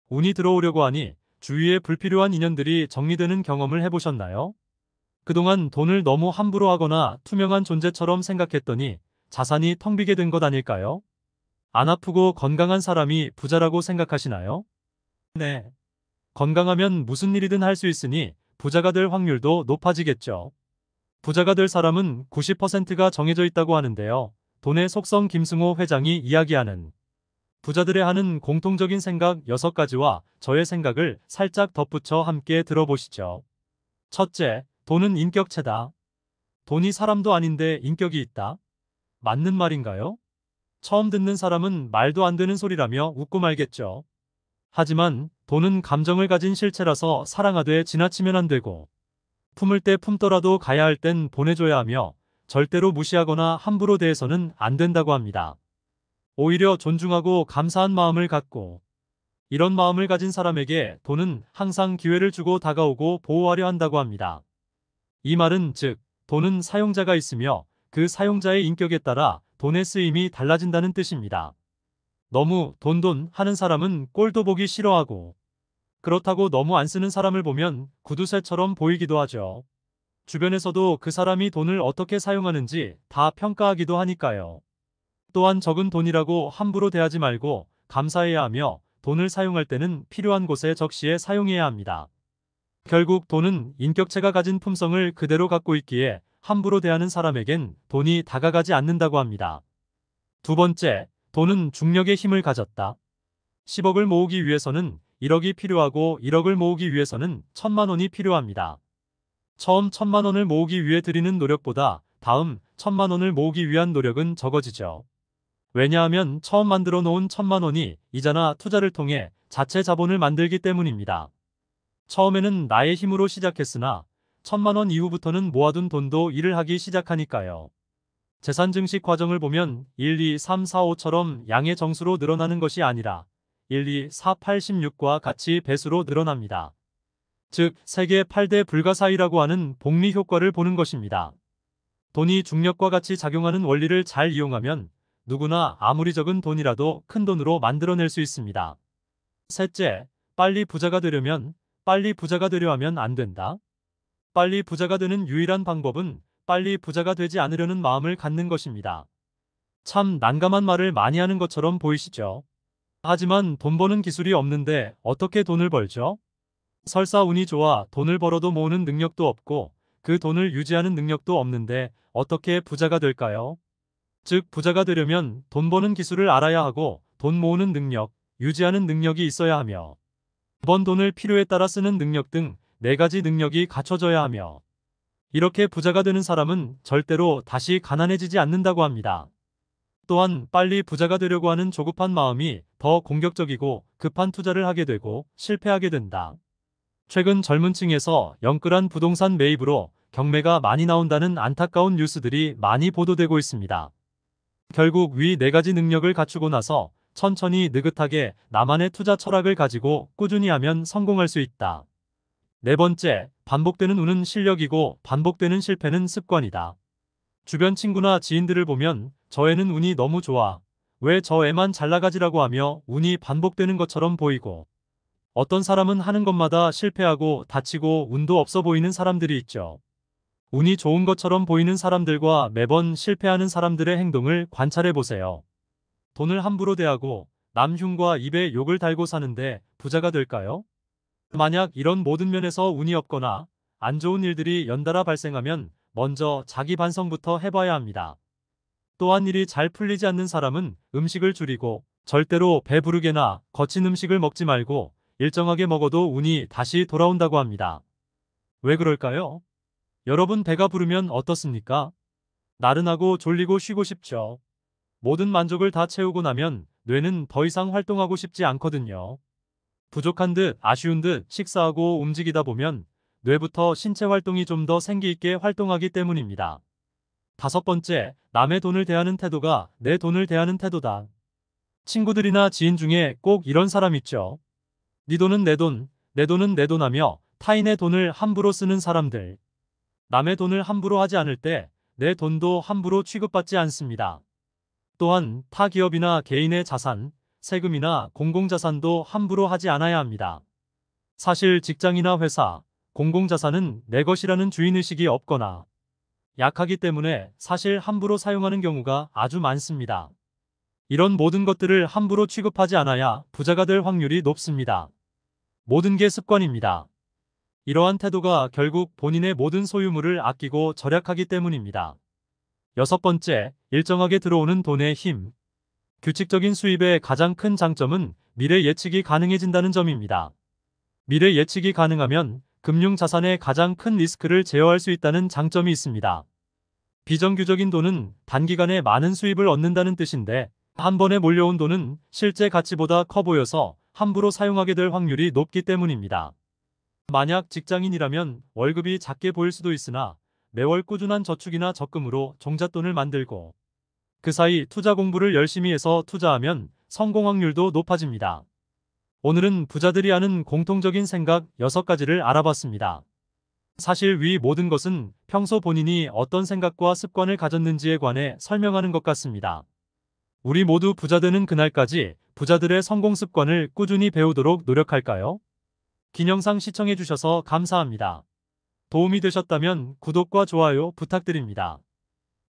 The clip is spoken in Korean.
운이 들어오려고 하니 주위에 불필요한 인연들이 정리되는 경험을 해보셨나요? 그동안 돈을 너무 함부로 하거나 투명한 존재처럼 생각했더니 자산이 텅 비게 된 것 아닐까요? 안 아프고 건강한 사람이 부자라고 생각하시나요? 네. 건강하면 무슨 일이든 할 수 있으니 부자가 될 확률도 높아지겠죠. 부자가 될 사람은 90%가 정해져 있다고 하는데요. 돈의 속성 김승호 회장이 이야기하는 부자들의 하는 공통적인 생각 6가지와 저의 생각을 살짝 덧붙여 함께 들어보시죠. 첫째, 돈은 인격체다. 돈이 사람도 아닌데 인격이 있다. 맞는 말인가요? 처음 듣는 사람은 말도 안 되는 소리라며 웃고 말겠죠. 하지만 돈은 감정을 가진 실체라서 사랑하되 지나치면 안 되고 품을 때 품더라도 가야 할 땐 보내줘야 하며 절대로 무시하거나 함부로 대해서는 안 된다고 합니다. 오히려 존중하고 감사한 마음을 갖고 이런 마음을 가진 사람에게 돈은 항상 기회를 주고 다가오고 보호하려 한다고 합니다. 이 말은 즉 돈은 사용자가 있으며 그 사용자의 인격에 따라 돈의 쓰임이 달라진다는 뜻입니다. 너무 돈 하는 사람은 꼴도 보기 싫어하고 그렇다고 너무 안 쓰는 사람을 보면 구두쇠처럼 보이기도 하죠. 주변에서도 그 사람이 돈을 어떻게 사용하는지 다 평가하기도 하니까요. 또한 적은 돈이라고 함부로 대하지 말고 감사해야 하며 돈을 사용할 때는 필요한 곳에 적시에 사용해야 합니다. 결국 돈은 인격체가 가진 품성을 그대로 갖고 있기에 함부로 대하는 사람에겐 돈이 다가가지 않는다고 합니다. 두 번째, 돈은 중력의 힘을 가졌다. 10억을 모으기 위해서는 1억이 필요하고 1억을 모으기 위해서는 1000만 원이 필요합니다. 처음 1000만 원을 모으기 위해 들이는 노력보다 다음 1000만 원을 모으기 위한 노력은 적어지죠. 왜냐하면 처음 만들어 놓은 1000만 원이 이자나 투자를 통해 자체 자본을 만들기 때문입니다. 처음에는 나의 힘으로 시작했으나 1000만 원 이후부터는 모아둔 돈도 일을 하기 시작하니까요. 재산 증식 과정을 보면 1, 2, 3, 4, 5처럼 양의 정수로 늘어나는 것이 아니라 1, 2, 4, 8, 16과 같이 배수로 늘어납니다. 즉, 세계 8대 불가사의라고 하는 복리 효과를 보는 것입니다. 돈이 중력과 같이 작용하는 원리를 잘 이용하면 누구나 아무리 적은 돈이라도 큰 돈으로 만들어낼 수 있습니다. 셋째, 빨리 부자가 되려면 빨리 부자가 되려 하면 안 된다. 빨리 부자가 되는 유일한 방법은 빨리 부자가 되지 않으려는 마음을 갖는 것입니다. 참 난감한 말을 많이 하는 것처럼 보이시죠? 하지만 돈 버는 기술이 없는데 어떻게 돈을 벌죠? 설사 운이 좋아 돈을 벌어도 모으는 능력도 없고 그 돈을 유지하는 능력도 없는데 어떻게 부자가 될까요? 즉 부자가 되려면 돈 버는 기술을 알아야 하고 돈 모으는 능력, 유지하는 능력이 있어야 하며 번 돈을 필요에 따라 쓰는 능력 등 4가지 능력이 갖춰져야 하며 이렇게 부자가 되는 사람은 절대로 다시 가난해지지 않는다고 합니다. 또한 빨리 부자가 되려고 하는 조급한 마음이 더 공격적이고 급한 투자를 하게 되고 실패하게 된다. 최근 젊은 층에서 영끌한 부동산 매입으로 경매가 많이 나온다는 안타까운 뉴스들이 많이 보도되고 있습니다. 결국 위 4가지 능력을 갖추고 나서 천천히 느긋하게 나만의 투자 철학을 가지고 꾸준히 하면 성공할 수 있다. 네 번째, 반복되는 운은 실력이고 반복되는 실패는 습관이다. 주변 친구나 지인들을 보면 저 애는 운이 너무 좋아. 왜 저 애만 잘 나가지라고 하며 운이 반복되는 것처럼 보이고 어떤 사람은 하는 것마다 실패하고 다치고 운도 없어 보이는 사람들이 있죠. 운이 좋은 것처럼 보이는 사람들과 매번 실패하는 사람들의 행동을 관찰해 보세요. 돈을 함부로 대하고 남 흉과 입에 욕을 달고 사는데 부자가 될까요? 만약 이런 모든 면에서 운이 없거나 안 좋은 일들이 연달아 발생하면 먼저 자기 반성부터 해봐야 합니다. 또한 일이 잘 풀리지 않는 사람은 음식을 줄이고 절대로 배부르게나 거친 음식을 먹지 말고 일정하게 먹어도 운이 다시 돌아온다고 합니다. 왜 그럴까요? 여러분 배가 부르면 어떻습니까? 나른하고 졸리고 쉬고 싶죠. 모든 만족을 다 채우고 나면 뇌는 더 이상 활동하고 싶지 않거든요. 부족한 듯 아쉬운 듯 식사하고 움직이다 보면 뇌부터 신체 활동이 좀 더 생기 있게 활동하기 때문입니다. 다섯 번째, 남의 돈을 대하는 태도가 내 돈을 대하는 태도다. 친구들이나 지인 중에 꼭 이런 사람 있죠. 네 돈은 내 돈, 내 돈은 내 돈 하며 타인의 돈을 함부로 쓰는 사람들. 남의 돈을 함부로 하지 않을 때 내 돈도 함부로 취급받지 않습니다. 또한 타 기업이나 개인의 자산, 세금이나 공공자산도 함부로 하지 않아야 합니다. 사실 직장이나 회사, 공공자산은 내 것이라는 주인의식이 없거나 약하기 때문에 사실 함부로 사용하는 경우가 아주 많습니다. 이런 모든 것들을 함부로 취급하지 않아야 부자가 될 확률이 높습니다. 모든 게 습관입니다. 이러한 태도가 결국 본인의 모든 소유물을 아끼고 절약하기 때문입니다. 여섯 번째, 일정하게 들어오는 돈의 힘. 규칙적인 수입의 가장 큰 장점은 미래 예측이 가능해진다는 점입니다. 미래 예측이 가능하면 금융자산의 가장 큰 리스크를 제어할 수 있다는 장점이 있습니다. 비정규적인 돈은 단기간에 많은 수입을 얻는다는 뜻인데 한 번에 몰려온 돈은 실제 가치보다 커 보여서 함부로 사용하게 될 확률이 높기 때문입니다. 만약 직장인이라면 월급이 작게 보일 수도 있으나 매월 꾸준한 저축이나 적금으로 종잣돈을 만들고 그 사이 투자 공부를 열심히 해서 투자하면 성공 확률도 높아집니다. 오늘은 부자들이 하는 공통적인 생각 6가지를 알아봤습니다. 사실 위 모든 것은 평소 본인이 어떤 생각과 습관을 가졌는지에 관해 설명하는 것 같습니다. 우리 모두 부자 되는 그날까지 부자들의 성공 습관을 꾸준히 배우도록 노력할까요? 긴 영상 시청해주셔서 감사합니다. 도움이 되셨다면 구독과 좋아요 부탁드립니다.